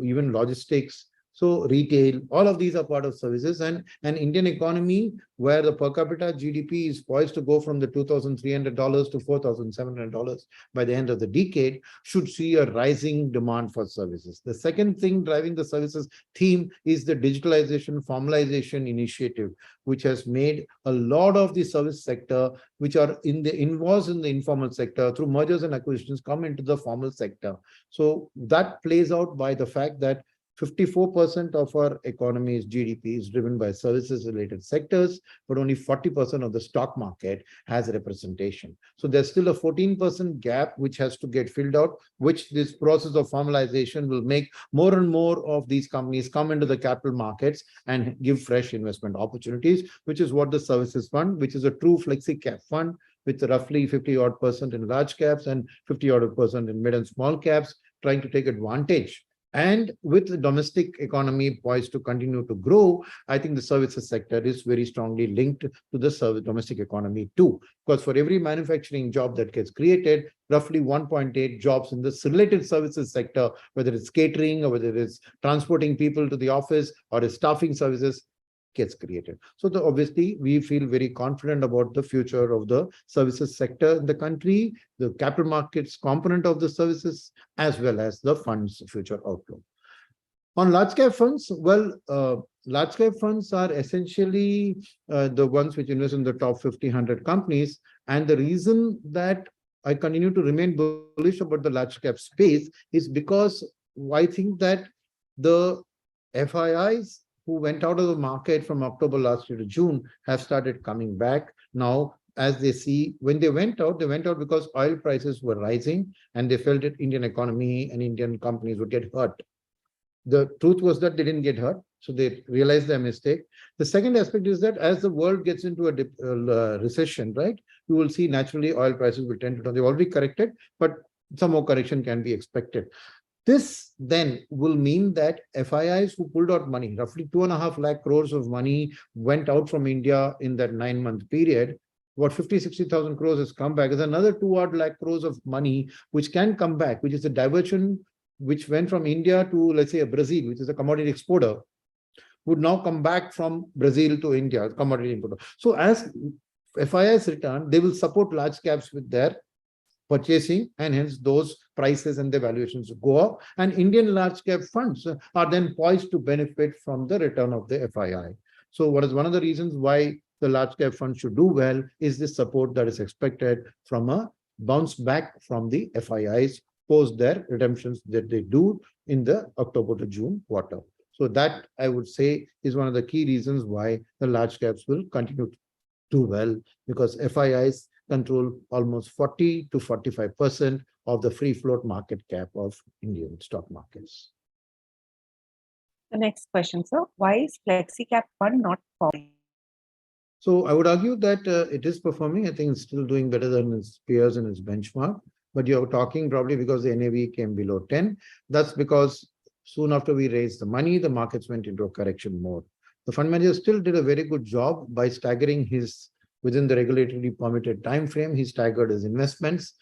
even logistics. So retail, all of these are part of services, and an Indian economy where the per capita GDP is poised to go from the $2,300 to $4,700 by the end of the decade should see a rising demand for services. The second thing driving the services theme is the digitalization formalization initiative, which has made a lot of the service sector, which are involved in the informal sector through mergers and acquisitions, come into the formal sector. So that plays out by the fact that 54% of our economy's GDP is driven by services related sectors, but only 40% of the stock market has representation. So there's still a 14% gap which has to get filled out, which this process of formalization will make more and more of these companies come into the capital markets and give fresh investment opportunities, which is what the services fund, which is a true flexi cap fund with roughly 50 odd percent in large caps and 50 odd percent in mid and small caps, trying to take advantage. And with the domestic economy poised to continue to grow, I think the services sector is very strongly linked to the domestic economy too. Because for every manufacturing job that gets created, roughly 1.8 jobs in the related services sector, whether it's catering or whether it's transporting people to the office or it's staffing services, gets created. So obviously, we feel very confident about the future of the services sector in the country, the capital markets component of the services, as well as the fund's future outlook. On large cap funds, well, large cap funds are essentially the ones which invest in the top 50, 100 companies. And the reason that I continue to remain bullish about the large cap space is because I think that the FIIs who went out of the market from October last year to June have started coming back now. As they see, when they went out because oil prices were rising and they felt that Indian economy and Indian companies would get hurt. The truth was that they didn't get hurt, so they realized their mistake. The second aspect is that as the world gets into a recession, right, you will see naturally oil prices will tend to down. They've already corrected, but some more correction can be expected. This then will mean that FIIs who pulled out money, roughly 2.5 lakh crores of money went out from India in that 9-month period. What 50-60,000 crores has come back is another 2 odd lakh crores of money which can come back, which is a diversion which went from India to, let's say, a Brazil, which is a commodity exporter, would now come back from Brazil to India, commodity importer. So as FIIs return, they will support large caps with their purchasing, and hence those prices and the valuations go up, and Indian large cap funds are then poised to benefit from the return of the FII. So what is one of the reasons why the large cap fund should do well is the support that is expected from a bounce back from the FIIs post their redemptions that they do in the October to June quarter. So that I would say is one of the key reasons why the large caps will continue to do well, because FIIs control almost 40 to 45% of the free float market cap of Indian stock markets. The next question, sir. Why is Flexi Cap Fund not performing? So I would argue that it is performing. I think it's still doing better than its peers and its benchmark. But you're talking probably because the NAV came below 10. That's because soon after we raised the money, the markets went into a correction mode. The fund manager still did a very good job by staggering his within the regulatory permitted time frame. He staggered his investments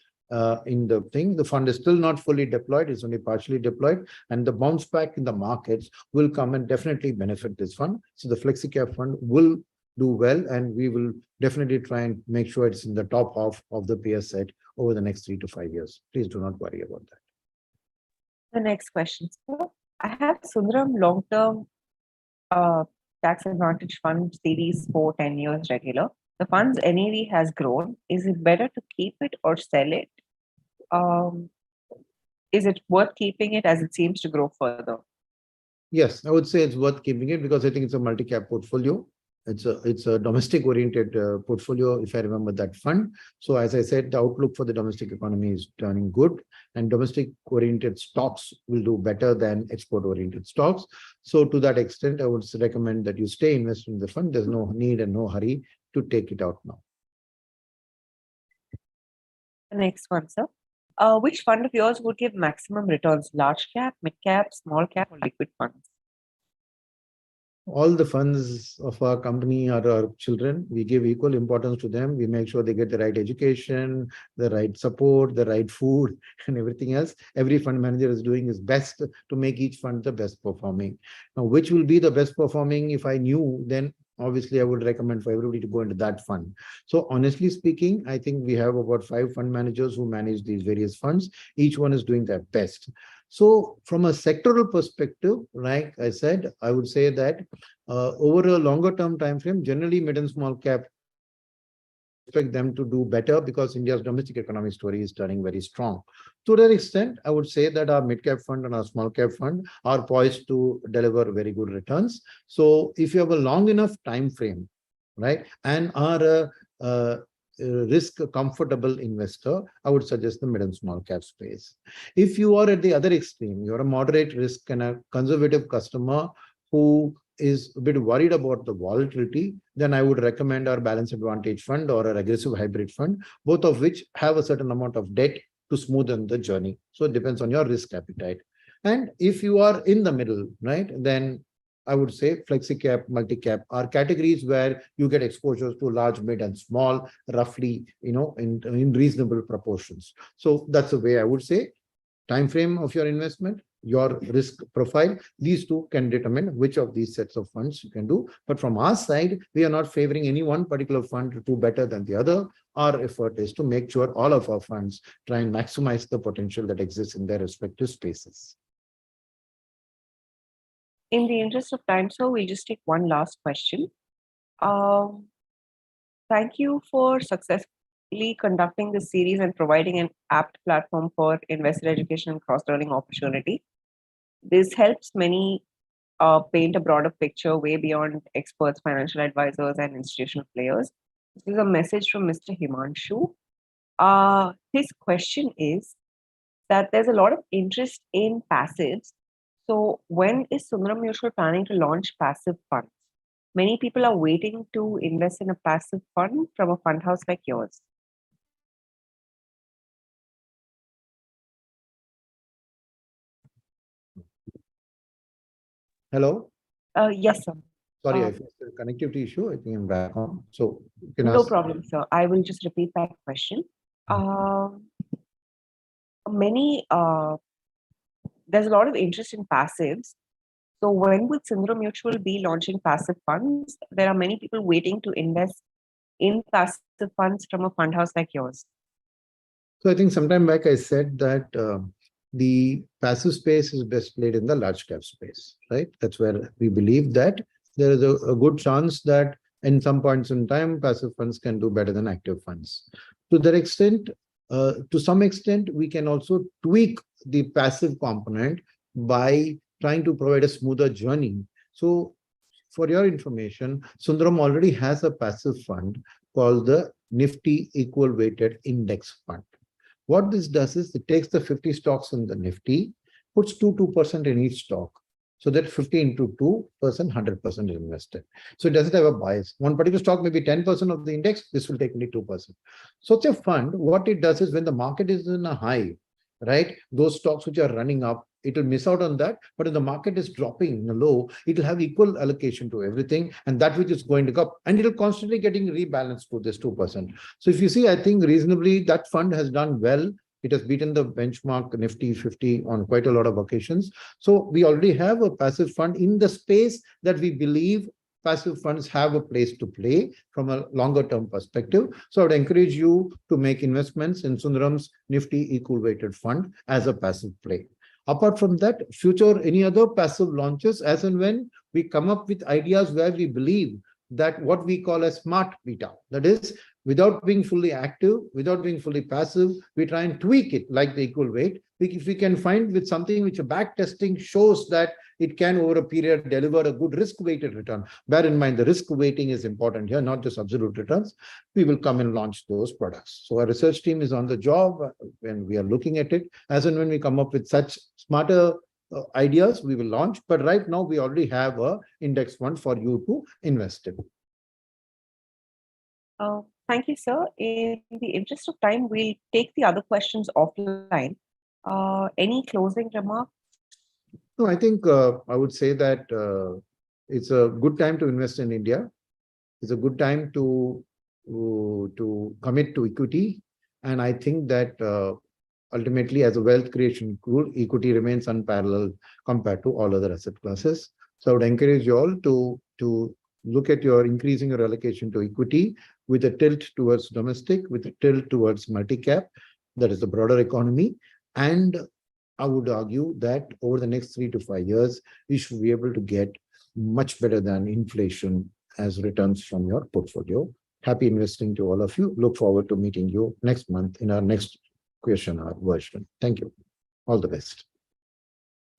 in the thing. The fund is still not fully deployed, it's only partially deployed, and the bounce back in the markets will come and definitely benefit this fund. So the Flexi Cap fund will do well, and we will definitely try and make sure it's in the top half of the peer set over the next 3 to 5 years. Please do not worry about that. The next question, sir. I have Sundaram long-term tax advantage fund series for 10 years regular. The fund's NAV has grown. Is it better to keep it or sell it? Is it worth keeping it as it seems to grow further? Yes, I would say it's worth keeping it because I think it's a multi-cap portfolio. It's a domestic oriented portfolio, if I remember that fund. So as I said, the outlook for the domestic economy is turning good, and domestic oriented stocks will do better than export oriented stocks. So to that extent, I would recommend that you stay invested in the fund. There's no need and no hurry to take it out now. The next one, sir. Which fund of yours would give maximum returns? Large cap, mid cap, small cap, or liquid funds? All the funds of our company are our children. We give equal importance to them. We make sure they get the right education, the right support, the right food, and everything else. Every fund manager is doing his best to make each fund the best performing. Now, which will be the best performing? If I knew, then obviously I would recommend for everybody to go into that fund. So honestly speaking, I think we have about 5 fund managers who manage these various funds. Each one is doing their best. So from a sectoral perspective, like I said, I would say that over a longer term time frame, generally mid and small cap, expect them to do better because India's domestic economy story is turning very strong. To that extent, I would say that our mid cap fund and our small cap fund are poised to deliver very good returns. So if you have a long enough time frame, right, and are a risk comfortable investor, I would suggest the mid and small cap space. If you are at the other extreme, you're a moderate risk and a conservative customer who is a bit worried about the volatility, then I would recommend our balance advantage fund or an aggressive hybrid fund, both of which have a certain amount of debt to smoothen the journey. So it depends on your risk appetite. And if you are in the middle, right, then I would say flexi cap, multi cap are categories where you get exposures to large, mid, and small, roughly, in reasonable proportions. So that's the way I would say. Time frame of your investment, your risk profile, these two can determine which of these sets of funds you can do. But from our side, we are not favoring any one particular fund to do better than the other. Our effort is to make sure all of our funds try and maximize the potential that exists in their respective spaces. In the interest of time, so we'll just take one last question. Thank you for successfully conducting this series and providing an apt platform for investor education and cross-learning opportunity. This helps many paint a broader picture way beyond experts, financial advisors, and institutional players. This is a message from Mr. Himanshu. His question is that there's a lot of interest in passives. So when is Sundaram Mutual planning to launch passive funds? Many people are waiting to invest in a passive fund from a fund house like yours. Hello? Yes, sir. Sorry, I faced a connectivity issue. I think I'm back on. So you can No ask. problem, sir. I will just repeat that question. There's a lot of interest in passives. So when would Sundaram Mutual be launching passive funds? There are many people waiting to invest in passive funds from a fund house like yours. So I think sometime back I said that the passive space is best played in the large cap space, right? That's where we believe that there is a good chance that in some points in time, passive funds can do better than active funds. To that extent, to some extent, we can also tweak the passive component by trying to provide a smoother journey. So for your information, Sundaram already has a passive fund called the Nifty Equal Weighted Index Fund. What this does is it takes the 50 stocks in the Nifty, puts 2% in each stock. So that 50 into 2%, 100% is invested. So it doesn't have a bias. One particular stock may be 10% of the index, this will take only 2%. Such a fund, what it does is when the market is in a high, right, those stocks which are running up, it will miss out on that. But if the market is dropping in a low, it will have equal allocation to everything, and that which is going to go up, and it will constantly getting rebalanced to this 2%. So if you see, I think reasonably that fund has done well. It has beaten the benchmark Nifty 50 on quite a lot of occasions. So we already have a passive fund in the space that we believe passive funds have a place to play from a longer term perspective. So I would encourage you to make investments in Sundaram's Nifty Equal Weighted Fund as a passive play. Apart from that, future any other passive launches, as and when we come up with ideas where we believe that what we call a smart beta, that is, without being fully active, without being fully passive, we try and tweak it like the equal weight, if we can find with something which a back testing shows that it can over a period deliver a good risk weighted return. Bear in mind the risk weighting is important here, not just absolute returns. We will come and launch those products. So our research team is on the job when we are looking at it. As and when we come up with such smarter ideas, we will launch. But right now we already have a index fund for you to invest in. Thank you, sir. In the interest of time, we'll take the other questions offline. Any closing remarks? No, I think I would say that it's a good time to invest in India. It's a good time to commit to equity. And I think that ultimately, as a wealth creation tool, equity remains unparalleled compared to all other asset classes. So I would encourage you all to look at your increasing your allocation to equity with a tilt towards domestic, with a tilt towards multi-cap, that is the broader economy. And I would argue that over the next 3 to 5 years, you should be able to get much better than inflation as returns from your portfolio. Happy investing to all of you. Look forward to meeting you next month in our next question hour version. Thank you. All the best.